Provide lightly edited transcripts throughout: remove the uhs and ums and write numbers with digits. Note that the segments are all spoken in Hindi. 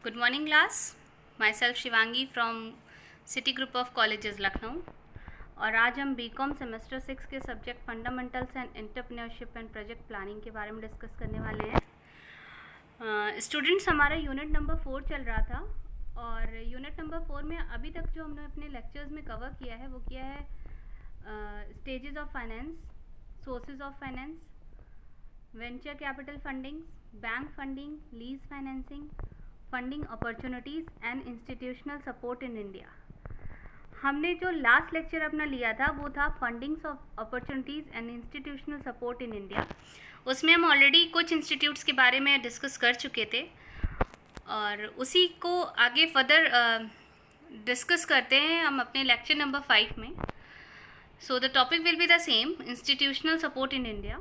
Good morning class. Myself Shivangi from City Group of Colleges Lucknow. और आज हम बीकॉम सेमेस्टर 6 के subject fundamentals and entrepreneurship and project planning के बारे में डिस्कस करने वाले हैं। स्टूडेंट्स, हमारा यूनिट नंबर 4 चल रहा था और यूनिट नंबर 4 में अभी तक जो हमने अपने लेक्चर्स में कवर किया है वो किया है stages of finance, sources of finance, venture capital funding, bank funding, lease financing, funding opportunities and institutional support in India. हमने जो लास्ट लेक्चर अपना लिया था वो था fundings of opportunities and institutional support in India. उसमें हम ऑलरेडी कुछ इंस्टीट्यूट्स के बारे में डिस्कस कर चुके थे और उसी को आगे फर्दर डिस्कस करते हैं हम अपने लेक्चर नंबर 5 में। So the topic will be the same, institutional support in India,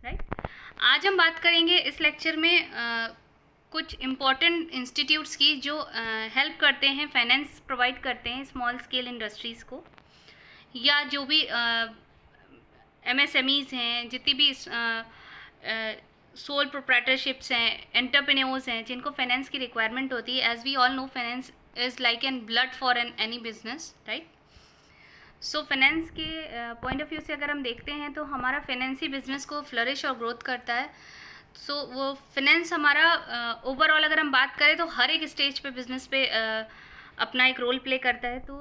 right. आज हम बात करेंगे इस लेक्चर में कुछ इम्पॉर्टेंट इंस्टीट्यूट्स की जो हेल्प करते हैं, फाइनेंस प्रोवाइड करते हैं स्मॉल स्केल इंडस्ट्रीज़ को, या जो भी एमएसएमईज़ हैं, जितनी भी सोल प्रोप्राइटरशिप्स हैं, एंटरप्रेन्योर्स हैं जिनको फाइनेंस की रिक्वायरमेंट होती है। As we all know, finance is like an blood for any business, right. So finance के पॉइंट ऑफ व्यू से अगर हम देखते हैं तो हमारा फाइनेंस ही बिजनेस को फ्लरिश और ग्रोथ करता है। सो वो फाइनेंस हमारा ओवरऑल अगर हम बात करें तो हर एक स्टेज पे बिजनेस पे अपना एक रोल प्ले करता है। तो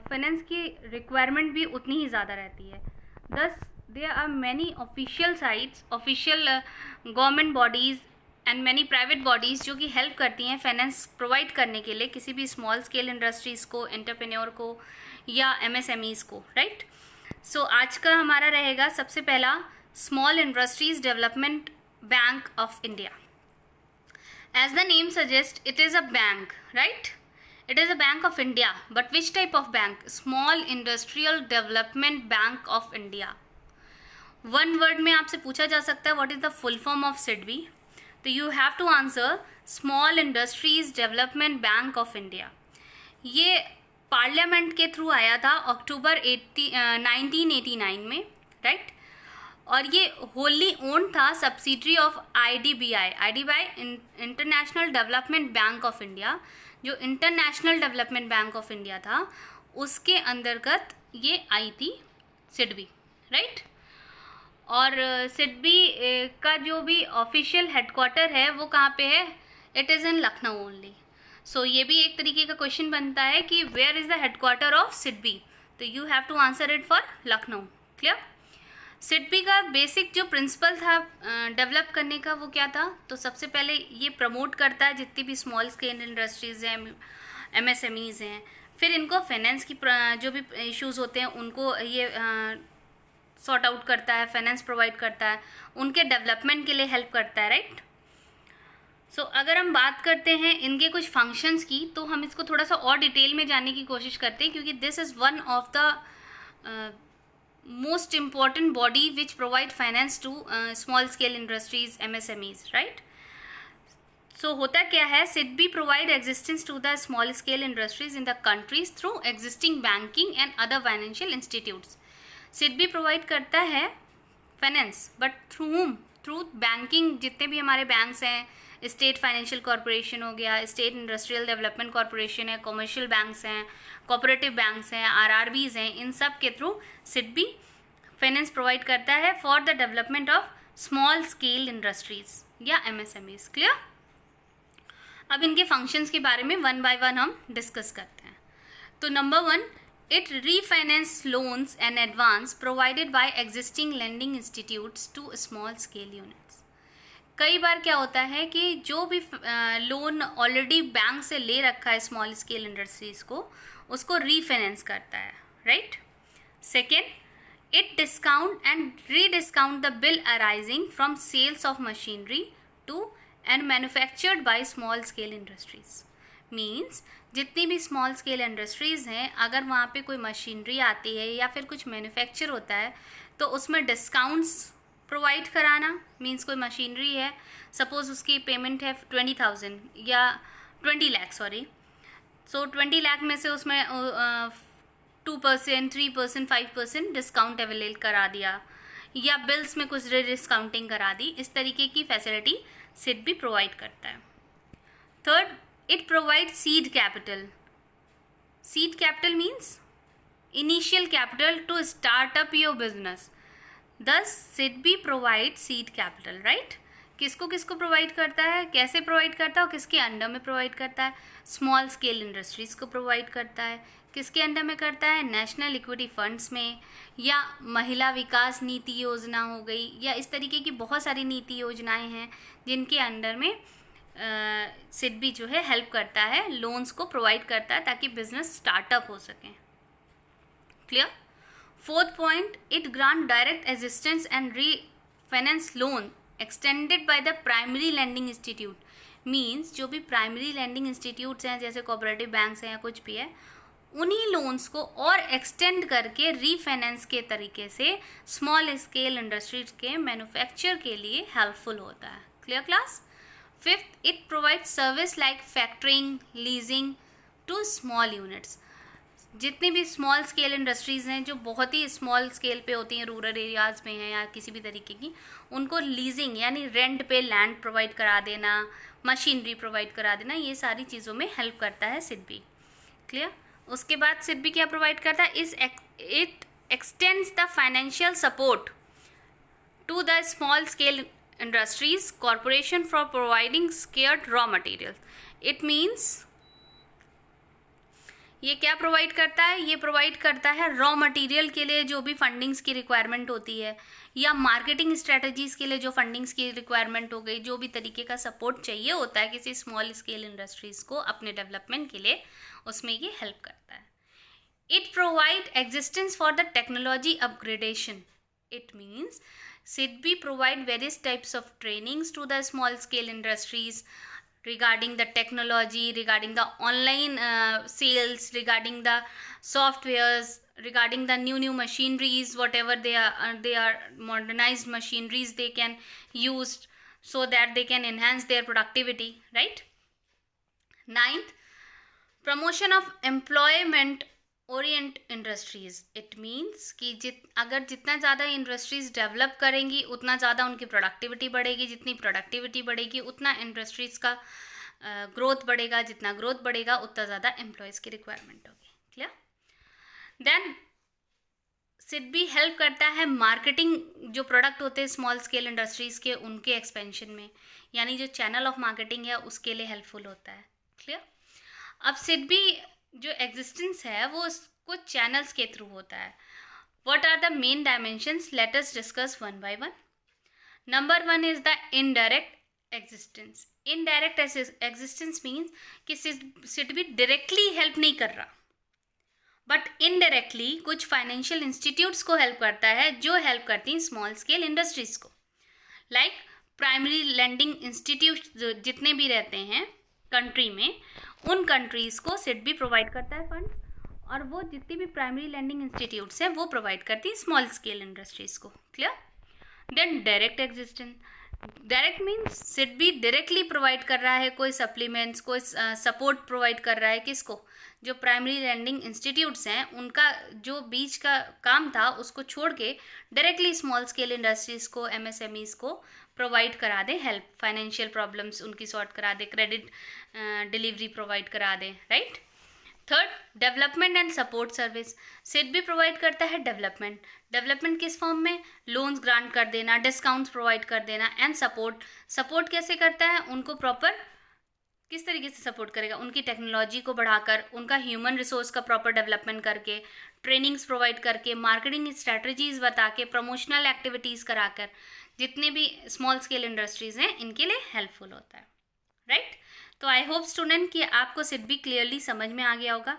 फाइनेंस की रिक्वायरमेंट भी उतनी ही ज़्यादा रहती है। Thus there are many official sites, official government bodies and many private bodies जो कि हेल्प करती हैं फाइनेंस प्रोवाइड करने के लिए किसी भी स्मॉल स्केल इंडस्ट्रीज़ को, एंटरप्रेन्योर को या एमएसएमईज़ को, राइट। सो आज का हमारा रहेगा सबसे पहला small industries development Bank of India. As the name suggests, it is a bank, right? It is a Bank of India. But which type of bank? Small Industrial Development Bank of India. One word में आपसे पूछा जा सकता है what is the full form of SIDBI? तो you have to answer Small Industries Development Bank of India. ये पार्लियामेंट के थ्रू आया था अक्टूबर 1989 में, राइट। और ये होली ओन था subsidiary of IDBI International Development Bank of India. जो International Development Bank of India था उसके अंतर्गत ये आई थी सिडबी, राइट। और सिडबी का जो भी ऑफिशियल हेडक्वार्टर है वो कहाँ पे है? It is in Lucknow only. So ये भी एक तरीके का क्वेश्चन बनता है कि where is the headquarter of SIDBI, तो you have to answer it for Lucknow. Clear? SIDBI का बेसिक जो प्रिंसिपल था डेवलप करने का वो क्या था? तो सबसे पहले ये प्रमोट करता है जितनी भी स्मॉल स्केल इंडस्ट्रीज़ हैं, एमएसएमईज़ हैं, फिर इनको फाइनेंस की जो भी इश्यूज़ होते हैं उनको ये सॉर्ट आउट करता है, फाइनेंस प्रोवाइड करता है, उनके डेवलपमेंट के लिए हेल्प करता है, राइट। सो अगर हम बात करते हैं इनके कुछ फंक्शंस की तो हम इसको थोड़ा सा और डिटेल में जानने की कोशिश करते हैं, क्योंकि this is one of the most important body which provide finance to small scale industries, MSMEs, right? So होता क्या है? SIDBI provide existence to the small scale industries in the countries through existing banking and other financial institutes. SIDBI provide करता है finance, but through whom? Through banking, जितने भी हमारे बैंक्स हैं, स्टेट फाइनेंशियल कॉरपोरेशन हो गया, स्टेट इंडस्ट्रियल डेवलपमेंट कॉरपोरेशन है, कॉमर्शियल बैंक्स हैं, कोऑपरेटिव बैंक्स हैं, आरआरबीज हैं, इन सब के थ्रू सिडबी फाइनेंस प्रोवाइड करता है for the development of small scale industries या एमएसएमईज। क्लियर? अब इनके फंक्शंस के बारे में वन बाय वन हम डिस्कस करते हैं। तो number 1, it refinance loans and advance provided by existing lending institutes to small scale units. कई बार क्या होता है कि जो भी लोन ऑलरेडी बैंक से ले रखा है स्मॉल स्केल इंडस्ट्रीज को, उसको रीफाइनेंस करता है, right. Second, it discount and rediscount the bill arising from sales of machinery to and manufactured by small scale industries. Means जितनी भी स्मॉल स्केल इंडस्ट्रीज़ हैं, अगर वहाँ पे कोई मशीनरी आती है या फिर कुछ मैन्युफैक्चर होता है तो उसमें डिस्काउंट्स प्रोवाइड कराना। मीन्स कोई मशीनरी है, सपोज उसकी पेमेंट है 20,000 या 20 लाख, सॉरी। सो 20 लाख में से उसमें 2%, 3%, 5% डिस्काउंट अवेलेबल करा दिया, या बिल्स में कुछ डिस्काउंटिंग करा दी। इस तरीके की फैसिलिटी सिडबी प्रोवाइड करता है। Third, it provides seed capital. Seed capital means initial capital to start up your business. Thus SIDBI provides seed capital, right? किसको किसको प्रोवाइड करता है, कैसे प्रोवाइड करता है और किसके अंडर में प्रोवाइड करता है? स्मॉल स्केल इंडस्ट्रीज़ को प्रोवाइड करता है. किसके अंडर में करता है? नेशनल इक्विटी फंड्स में, या महिला विकास नीति योजना हो गई, या इस तरीके की बहुत सारी नीति योजनाएं हैं जिनके अंडर में सिडबी जो है हेल्प करता है, लोन्स को प्रोवाइड करता है ताकि बिजनेस स्टार्टअप हो सके. Clear? Fourth point, it grant direct assistance and refinance loan extended by the primary landing institute. Means जो भी प्राइमरी लैंडिंग इंस्टीट्यूट्स हैं जैसे कोऑपरेटिव बैंक्स हैं या कुछ भी है, उन्हीं लोन्स को और एक्सटेंड करके रीफाइनेंस के तरीके से स्मॉल स्केल इंडस्ट्रीज के मैन्युफैक्चर के लिए हेल्पफुल होता है. Clear class? Fifth, it provide service like factoring, leasing to small units. जितनी भी स्मॉल स्केल इंडस्ट्रीज़ हैं जो बहुत ही स्मॉल स्केल पे होती हैं, रूरल एरियाज़ में हैं या किसी भी तरीके की, उनको लीजिंग यानी रेंट पे लैंड प्रोवाइड करा देना, मशीनरी प्रोवाइड करा देना, ये सारी चीज़ों में हेल्प करता है सिडबी. क्लियर? उसके बाद सिडबी क्या प्रोवाइड करता है? It extends the financial support to the small scale industries corporation for providing scarce raw material. It means ये क्या प्रोवाइड करता है? ये प्रोवाइड करता है रॉ मटेरियल के लिए जो भी फंडिंग्स की रिक्वायरमेंट होती है, या मार्केटिंग स्ट्रेटजीज़ के लिए जो फंडिंग्स की रिक्वायरमेंट हो गई, जो भी तरीके का सपोर्ट चाहिए होता है किसी स्मॉल स्केल इंडस्ट्रीज़ को अपने डेवलपमेंट के लिए, उसमें ये हेल्प करता है. It provide existence for the technology upgradation. It means SIDBI provide various types of trainings to the small scale industries regarding the technology, regarding the online sales, regarding the softwares, regarding the new machineries, whatever they are modernized machineries they can use so that they can enhance their productivity, right? Ninth, promotion of employment Orient industries. It means कि अगर जितना ज़्यादा इंडस्ट्रीज़ डेवलप करेंगी उतना ज़्यादा उनकी प्रोडक्टिविटी बढ़ेगी, जितनी प्रोडक्टिविटी बढ़ेगी उतना इंडस्ट्रीज़ का ग्रोथ बढ़ेगा, जितना ग्रोथ बढ़ेगा उतना ज़्यादा एम्प्लॉयज़ की रिक्वायरमेंट होगी. क्लियर? देन सिडबी हेल्प करता है मार्केटिंग, जो प्रोडक्ट होते हैं स्मॉल स्केल इंडस्ट्रीज़ के, उनके एक्सपेंशन में, यानी जो चैनल ऑफ मार्केटिंग है उसके लिए हेल्पफुल होता है. क्लियर? अब सिडबी जो एग्जिस्टेंस है वो कुछ चैनल्स के थ्रू होता है. What are the main dimensions? Let us discuss one by one. Number 1 is the indirect existence. Indirect existence means कि सिडबी डायरेक्टली हेल्प नहीं कर रहा, बट इनडायरेक्टली कुछ फाइनेंशियल इंस्टीट्यूट्स को हेल्प करता है जो हेल्प करती हैं स्मॉल स्केल इंडस्ट्रीज को. लाइक प्राइमरी लैंडिंग इंस्टीट्यूट जितने भी रहते हैं कंट्री में, उन कंट्रीज़ को सिडबी प्रोवाइड करता है फंड, और वो जितनी भी प्राइमरी लैंडिंग इंस्टीट्यूट्स हैं वो प्रोवाइड करती है स्मॉल स्केल इंडस्ट्रीज़ को. Clear? Then direct existence. Direct means SIDBI directly provide कर रहा है कोई सप्लीमेंट्स, कोई सपोर्ट प्रोवाइड कर रहा है किसको? जो प्राइमरी लैंडिंग इंस्टीट्यूट्स हैं उनका जो बीच का काम था उसको छोड़ के डायरेक्टली स्मॉल स्केल इंडस्ट्रीज़ को, MSMEs को प्रोवाइड करा दे हेल्प, फाइनेंशियल प्रॉब्लम्स उनकी सॉर्ट करा दे, क्रेडिट डिलीवरी प्रोवाइड करा दे, right? Third, development and support service. SIDBI provide करता है डेवलपमेंट किस फॉर्म में? लोन्स ग्रांट कर देना, डिस्काउंट्स प्रोवाइड कर देना, एंड सपोर्ट कैसे करता है? उनको प्रॉपर किस तरीके से सपोर्ट करेगा? उनकी टेक्नोलॉजी को बढ़ाकर, उनका ह्यूमन रिसोर्स का प्रॉपर डेवलपमेंट करके, ट्रेनिंग्स प्रोवाइड करके, मार्केटिंग स्ट्रैटेजीज बता के, प्रमोशनल एक्टिविटीज़ कराकर, जितने भी स्मॉल स्केल इंडस्ट्रीज़ हैं इनके लिए हेल्पफुल होता है, राइट? तो आई होप स्टूडेंट कि आपको सिडबी क्लियरली समझ में आ गया होगा,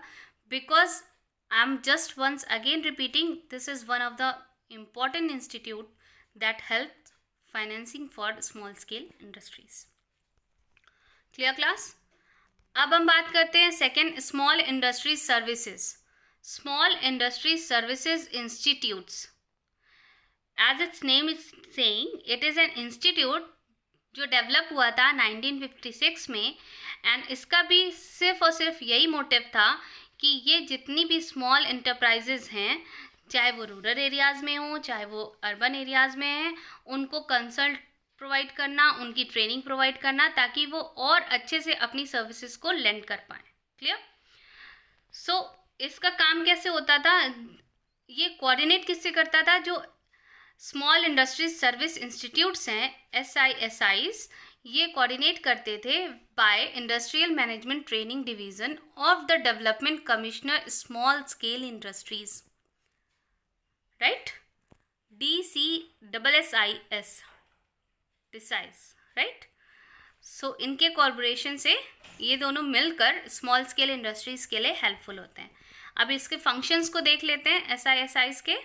because I am just once again repeating, this is one of the important institute that help financing for small scale industries. Clear class? अब हम बात करते हैं second, small industries services. Small industries services institutes. As its name is saying, it is an institute जो डेवलप हुआ था 1956 में, एंड इसका भी सिर्फ और सिर्फ यही मोटिव था कि ये जितनी भी स्मॉल इंटरप्राइजेज हैं, चाहे वो रूरल एरियाज़ में हो चाहे वो अर्बन एरियाज़ में हैं, उनको कंसल्ट प्रोवाइड करना, उनकी ट्रेनिंग प्रोवाइड करना, ताकि वो और अच्छे से अपनी सर्विसेज को लेंड कर पाएँ। क्लियर? सो इसका काम कैसे होता था, ये कोऑर्डिनेट किससे करता था, जो स्मॉल इंडस्ट्रीज सर्विस इंस्टीट्यूट्स हैं SISIs, ये कोऑर्डिनेट करते थे by industrial management training division of the development commissioner small scale industries, right, DCSSIS, right. So इनके कॉर्पोरेशन से ये दोनों मिलकर स्मॉल स्केल इंडस्ट्रीज के लिए हेल्पफुल होते हैं। अब इसके फंक्शंस को देख लेते हैं SISIs के।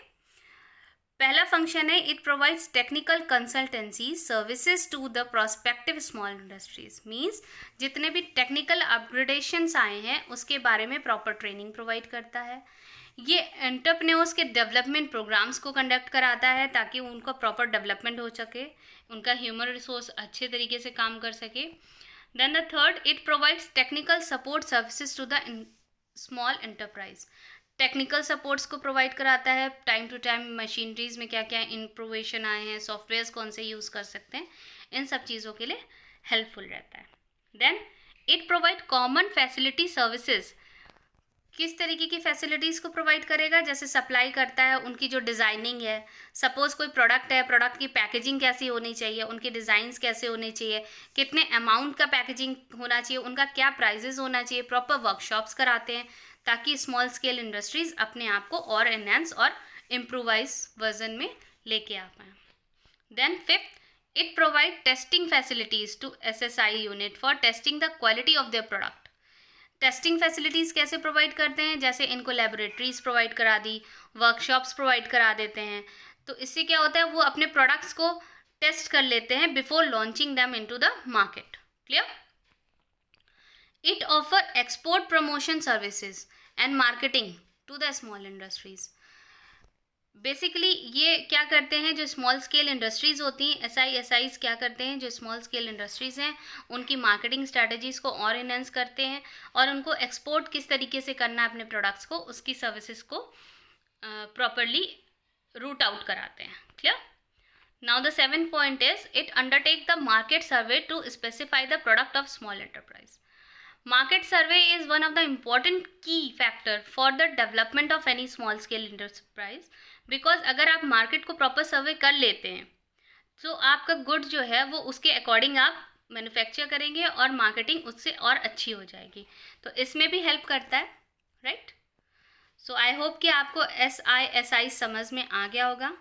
पहला फंक्शन है, it provides technical consultancy services to the prospective small industries, means जितने भी टेक्निकल अपग्रेडेशंस आए हैं उसके बारे में प्रॉपर ट्रेनिंग प्रोवाइड करता है। ये एंटरप्रेन्योर्स के डेवलपमेंट प्रोग्राम्स को कंडक्ट कराता है ताकि उनका प्रॉपर डेवलपमेंट हो सके, उनका ह्यूमन रिसोर्स अच्छे तरीके से काम कर सके। Then the third, it provides technical support services to the small enterprise, technical supports को प्रोवाइड कराता है, टाइम टू टाइम मशीनरीज में क्या क्या इम्प्रूवेशन आए हैं, सॉफ्टवेयर्स कौन से यूज़ कर सकते हैं, इन सब चीज़ों के लिए हेल्पफुल रहता है। Then it provide common facility services, किस तरीके की फैसिलिटीज़ को प्रोवाइड करेगा, जैसे सप्लाई करता है उनकी जो डिज़ाइनिंग है, सपोज़ कोई प्रोडक्ट है, प्रोडक्ट की पैकेजिंग कैसी होनी चाहिए, उनके डिज़ाइंस कैसे होने चाहिए, कितने अमाउंट का पैकेजिंग होना चाहिए, उनका क्या प्राइजेस होना चाहिए, प्रॉपर वर्कशॉप्स कराते हैं ताकि स्मॉल स्केल इंडस्ट्रीज़ अपने आप को और एनहांस और इम्प्रोवाइज वर्जन में लेके आ पाएँ। Then fifth, it provide testing facilities to SSI unit for testing the quality of their product. Testing facilities कैसे प्रोवाइड करते हैं, जैसे इनको लेबोरेटरीज़ प्रोवाइड करा दी, वर्कशॉप्स प्रोवाइड करा देते हैं, तो इससे क्या होता है, वो अपने प्रोडक्ट्स को टेस्ट कर लेते हैं before launching them into the market. Clear? It offer export promotion services and marketing to the small industries. Basically ये क्या करते हैं, जो स्मॉल स्केल इंडस्ट्रीज़ होती हैं, SISIs क्या करते हैं, जो स्मॉल स्केल इंडस्ट्रीज़ हैं उनकी मार्केटिंग स्ट्रैटेजीज़ को और इनहेंस करते हैं और उनको एक्सपोर्ट किस तरीके से करना है अपने प्रोडक्ट्स को, उसकी सर्विसेज को प्रॉपरली रूट आउट कराते हैं। Clear? Now the 7th point is, it undertake the market survey to specify the product of small enterprise. Market survey is one of the important key factor for the development of any small scale enterprise, because अगर आप मार्केट को प्रॉपर सर्वे कर लेते हैं तो आपका गुड जो है वो उसके अकॉर्डिंग आप मैन्युफैक्चर करेंगे और मार्केटिंग उससे और अच्छी हो जाएगी, तो इसमें भी हेल्प करता है, राइट। सो आई होप कि आपको SISI समझ में आ गया होगा।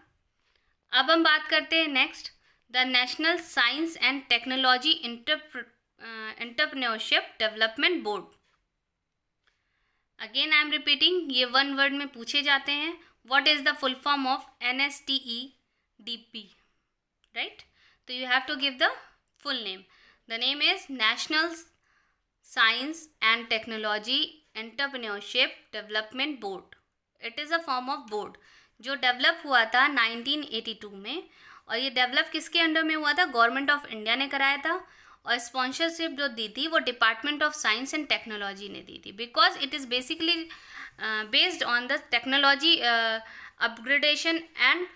अब हम बात करते हैं next, the national science and technology entrepreneurship development board. Again I am repeating, ये वन वर्ड में पूछे जाते हैं। What is the full form of NSTEDP, right? तो you have to give the full name. The name is national science and technology entrepreneurship development board. It is a form of board जो डेवलप हुआ था 1982 में, और ये डेवलप किसके अंडर में हुआ था, गवर्नमेंट ऑफ इंडिया ने कराया था, और स्पॉन्सरशिप जो दी थी वो department of science and technology ने दी थी, because it is basically based on the technology upgradation and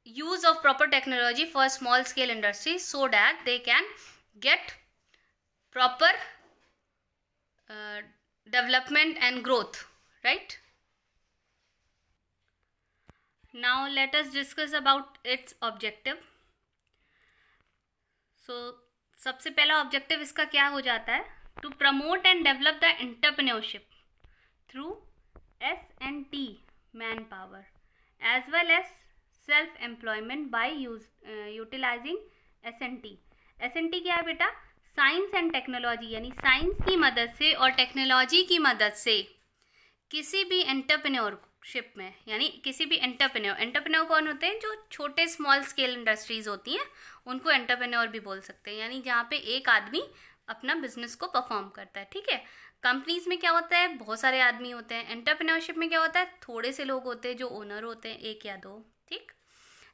use of proper technology for small scale industries so that they can get proper development and growth, right? Now let us discuss about its objective. So सबसे पहला ऑब्जेक्टिव इसका क्या हो जाता है, to promote and develop the entrepreneurship through S&T manpower as well as self employment by utilising S&T। S&T क्या है बेटा, साइंस एंड टेक्नोलॉजी, यानी साइंस की मदद से और टेक्नोलॉजी की मदद से किसी भी एंटरप्रेन्योरशिप में, यानी किसी भी एंटरप्रेन्योर कौन होते हैं, जो छोटे स्मॉल स्केल इंडस्ट्रीज होती हैं उनको एंटरप्रेन्योर भी बोल सकते हैं, यानी जहाँ पे एक आदमी अपना बिजनेस को परफॉर्म करता है, ठीक है। कंपनीज में क्या होता है, बहुत सारे आदमी होते हैं, एंटरप्रेन्योरशिप में क्या होता है, थोड़े से लोग होते हैं जो ओनर होते हैं, एक या दो, ठीक।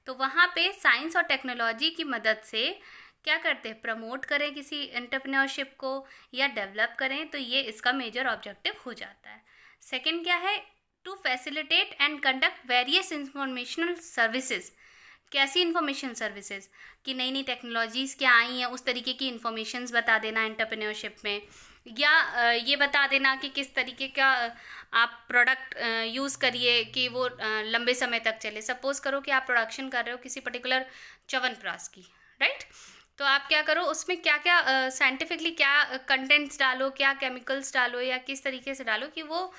तो वहाँ पे साइंस और टेक्नोलॉजी की मदद से क्या करते हैं, प्रमोट करें किसी एंटरप्रेन्योरशिप को या डेवलप करें, तो ये इसका मेजर ऑब्जेक्टिव हो जाता है। सेकेंड क्या है, to facilitate and conduct various informational services, कैसी इन्फॉर्मेशन सर्विसेज, कि नई नई टेक्नोलॉजीज़ क्या आई हैं उस तरीके की इन्फॉर्मेशंस बता देना एंटरप्रेन्योरशिप में, या ये बता देना कि किस तरीके का आप प्रोडक्ट यूज़ करिए कि वो लंबे समय तक चले। सपोज़ करो कि आप प्रोडक्शन कर रहे हो किसी पर्टिकुलर च्यवनप्राश की, राइट, तो आप क्या करो, उसमें क्या क्या साइंटिफिकली क्या कंटेंट्स डालो, क्या केमिकल्स डालो, या किस तरीके से डालो कि वो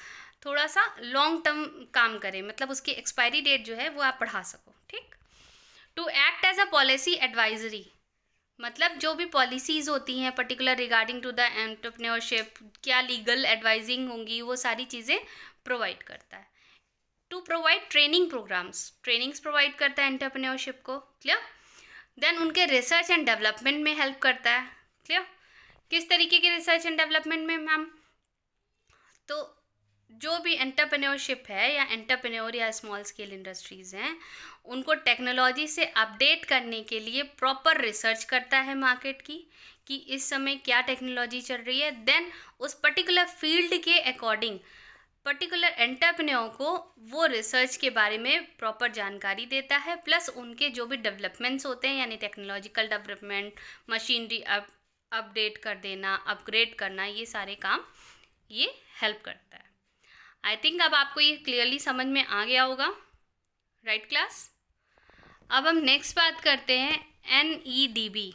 थोड़ा सा लॉन्ग टर्म काम करे, मतलब उसकी एक्सपायरी डेट जो है वो आप बढ़ा सको, ठीक। To act as a policy advisory, मतलब जो भी पॉलिसीज़ होती हैं particular regarding to the entrepreneurship, क्या लीगल एडवाइजिंग होंगी, वो सारी चीज़ें प्रोवाइड करता है। To provide training programmes, trainings provide करता है एंटरप्रेन्योरशिप को, क्लियर। देन उनके रिसर्च एंड डेवलपमेंट में हेल्प करता है, क्लियर। किस तरीके के रिसर्च एंड डेवलपमेंट में मैम, तो जो भी एंटरप्रेन्योरशिप है या एंटरप्रेन्योर या स्मॉल स्केल इंडस्ट्रीज़ हैं, उनको टेक्नोलॉजी से अपडेट करने के लिए प्रॉपर रिसर्च करता है मार्केट की, कि इस समय क्या टेक्नोलॉजी चल रही है। देन उस पर्टिकुलर फील्ड के अकॉर्डिंग पर्टिकुलर एंटरप्रेन्योर को वो रिसर्च के बारे में प्रॉपर जानकारी देता है, प्लस उनके जो भी डेवलपमेंट्स होते हैं यानी टेक्नोलॉजिकल डेवलपमेंट, मशीनरी अपडेट कर देना, अपग्रेड करना, ये सारे काम ये हेल्प करता है। आई थिंक अब आपको ये क्लियरली समझ में आ गया होगा, राइट क्लास। अब हम नेक्स्ट बात करते हैं NEDB।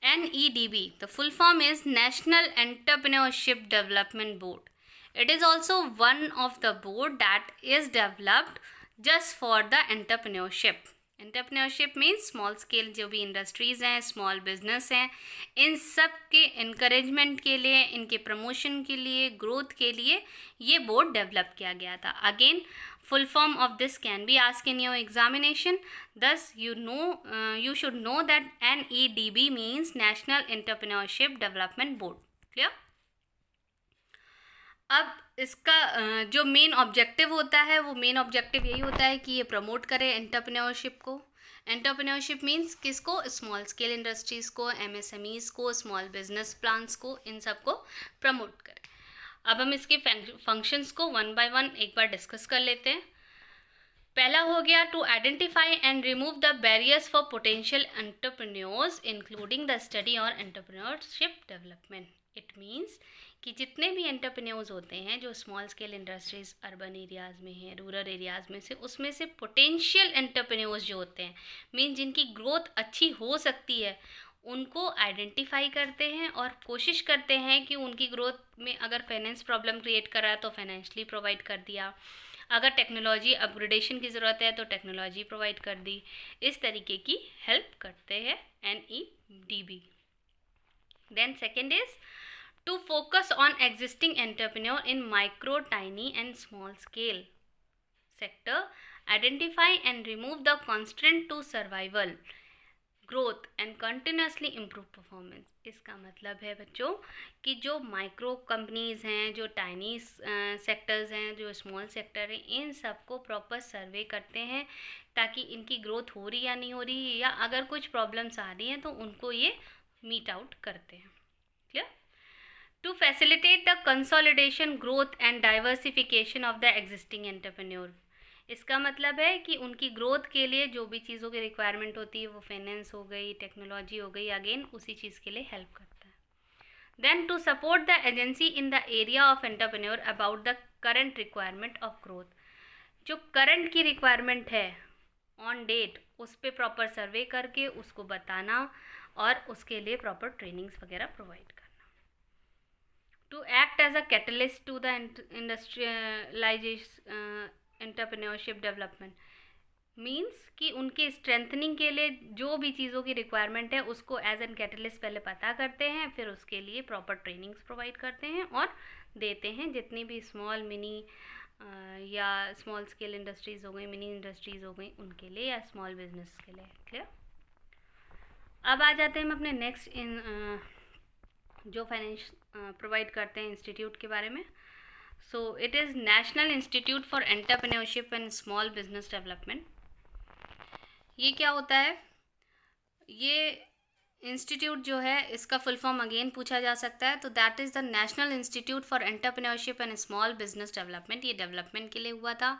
NEDB, the full form is National Entrepreneurship Development Board. It is also one of the board that is developed just for the entrepreneurship. Entrepreneurship means small scale जो भी इंडस्ट्रीज़ हैं, स्मॉल बिजनेस हैं, इन सब के इनकरेजमेंट के लिए, इनके प्रमोशन के लिए, ग्रोथ के लिए ये बोर्ड डेवलप किया गया था। Again full form of this can be asked in your examination, thus you should know that NEDB means National Entrepreneurship Development Board, clear। अब इसका जो मेन ऑब्जेक्टिव होता है, वो मेन ऑब्जेक्टिव यही होता है कि ये प्रमोट करे एंटरप्रेन्योरशिप को। एंटरप्रेन्योरशिप मीन्स किसको, स्मॉल स्केल इंडस्ट्रीज़ को, MSMEs को, स्मॉल बिजनेस प्लान्स को, इन सब को प्रमोट करे। अब हम इसके फंक्शंस को वन बाय वन एक बार डिस्कस कर लेते हैं। पहला हो गया to identify and remove the barriers for potential entrepreneurs including the study और एंटरप्रेन्योरशिप डेवलपमेंट। इट मीन्स कि जितने भी एंटरप्रेन्योर्स होते हैं जो small scale industries urban areas में हैं, रूरल एरियाज़ में से, उसमें से पोटेंशियल एंटरप्रेन्योर्स जो होते हैं, मीन्स जिनकी ग्रोथ अच्छी हो सकती है, उनको आइडेंटिफाई करते हैं और कोशिश करते हैं कि उनकी ग्रोथ में अगर फाइनेंस प्रॉब्लम क्रिएट कर रहा है तो फाइनेंशियली प्रोवाइड कर दिया, अगर टेक्नोलॉजी अपग्रेडेशन की ज़रूरत है तो टेक्नोलॉजी प्रोवाइड कर दी, इस तरीके की हेल्प करते हैं NEDB। Then second is to focus on existing entrepreneur in micro, tiny and small scale sector, identify and remove the constraint to survival, growth and continuously improve performance. इसका मतलब है बच्चों कि जो माइक्रो कंपनीज़ हैं, जो टाइनी सेक्टर्स हैं, जो स्मॉल सेक्टर हैं, इन सब को प्रॉपर सर्वे करते हैं ताकि इनकी ग्रोथ हो रही या नहीं हो रही, या अगर कुछ प्रॉब्लम्स आ रही हैं तो उनको ये मीट आउट करते हैं, clear. To facilitate the consolidation, growth and diversification of the existing entrepreneur. इसका मतलब है कि उनकी ग्रोथ के लिए जो भी चीज़ों की रिक्वायरमेंट होती है, वो फाइनेंस हो गई, टेक्नोलॉजी हो गई, अगेन उसी चीज़ के लिए हेल्प करता है। Then to support the agency in the area of entrepreneur about the current requirement of growth. जो करंट की रिक्वायरमेंट है ऑन डेट, उस पर प्रॉपर सर्वे करके उसको बताना और उसके लिए प्रॉपर ट्रेनिंग्स वगैरह प्रोवाइड करना। To act as a catalyst to the industrialisation entrepreneurship development, means कि उनके स्ट्रेंथनिंग के लिए जो भी चीज़ों की रिक्वायरमेंट है उसको एज एन कैटलिस्ट पहले पता करते हैं, फिर उसके लिए प्रॉपर ट्रेनिंग्स प्रोवाइड करते हैं और देते हैं जितनी भी स्मॉल मिनी या स्मॉल स्केल इंडस्ट्रीज़ हो गई, मिनी इंडस्ट्रीज़ हो गई, उनके लिए या स्मॉल बिजनेस के लिए, क्लियर। अब आ जाते हैं हम अपने नेक्स्ट जो फाइनेंस प्रोवाइड करते हैं इंस्टीट्यूट के बारे में। So it is National Institute for Entrepreneurship and Small Business Development। ये क्या होता है, ये इंस्टीट्यूट जो है इसका फुल फॉर्म अगेन पूछा जा सकता है, तो that is the national institute for entrepreneurship and small business development. ये डेवलपमेंट के लिए हुआ था,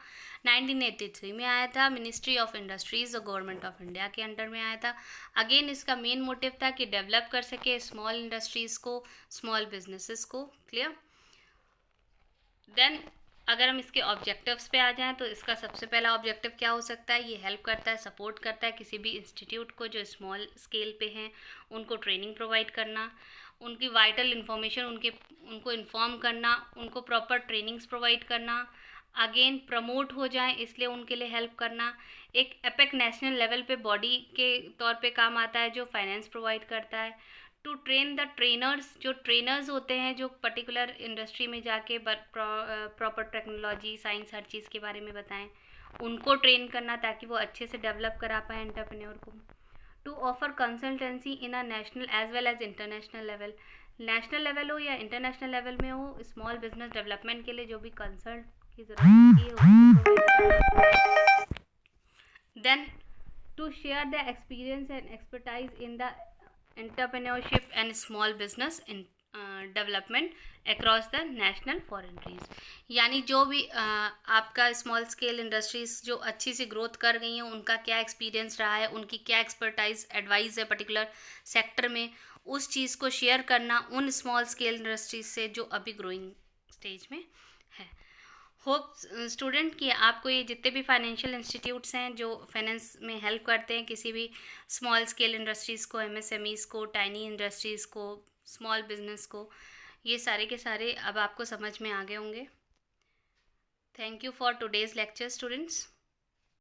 1983 में आया था, मिनिस्ट्री ऑफ इंडस्ट्रीज़ और गवर्नमेंट ऑफ इंडिया के अंडर में आया था। अगेन इसका मेन मोटिव था कि डेवलप कर सके स्मॉल इंडस्ट्रीज़ को, स्मॉल बिजनेसेस को। क्लियर। देन अगर हम इसके ऑब्जेक्टिव्स पे आ जाएं तो इसका सबसे पहला ऑब्जेक्टिव क्या हो सकता है, ये हेल्प करता है, सपोर्ट करता है किसी भी इंस्टीट्यूट को जो स्मॉल स्केल पे हैं, उनको ट्रेनिंग प्रोवाइड करना, उनकी वाइटल इन्फॉर्मेशन उनको इन्फॉर्म करना, उनको प्रॉपर ट्रेनिंग्स प्रोवाइड करना, अगेन प्रमोट हो जाए इसलिए उनके लिए हेल्प करना। एक एपेक नेशनल लेवल पे बॉडी के तौर पे काम आता है जो फाइनेंस प्रोवाइड करता है। टू ट्रेन द ट्रेनर्स, जो ट्रेनर्स होते हैं जो पर्टिकुलर इंडस्ट्री में जाके प्रॉपर टेक्नोलॉजी, साइंस, हर चीज़ के बारे में बताएं, उनको ट्रेन करना ताकि वो अच्छे से डेवलप करा पाएँ एंटरप्रेन्योर को। To offer consultancy in a national as well as international level, national level हो या इंटरनेशनल लेवल में हो, स्मॉल बिजनेस डेवलपमेंट के लिए जो भी कंसल्ट की ज़रूरत होती है उसको provide. Then to share the experience and expertise in the entrepreneurship and small business in development across the national फॉरेनरीज, यानी जो भी आपका स्मॉल स्केल इंडस्ट्रीज जो अच्छी सी ग्रोथ कर गई हैं उनका क्या एक्सपीरियंस रहा है, उनकी क्या एक्सपर्टाइज एडवाइस है पर्टिकुलर सेक्टर में, उस चीज़ को शेयर करना उन स्मॉल स्केल इंडस्ट्रीज से जो अभी ग्रोइंग स्टेज में है। होप स्टूडेंट कि आपको ये जितने भी फाइनेंशियल इंस्टीट्यूट्स हैं जो फाइनेंस में हेल्प करते हैं किसी भी स्मॉल स्केल इंडस्ट्रीज़ को, एमएसएमईज़ को, टाइनी इंडस्ट्रीज़ को, स्मॉल बिजनेस को, ये सारे के सारे अब आपको समझ में आ गए होंगे। Thank you for today's lecture students.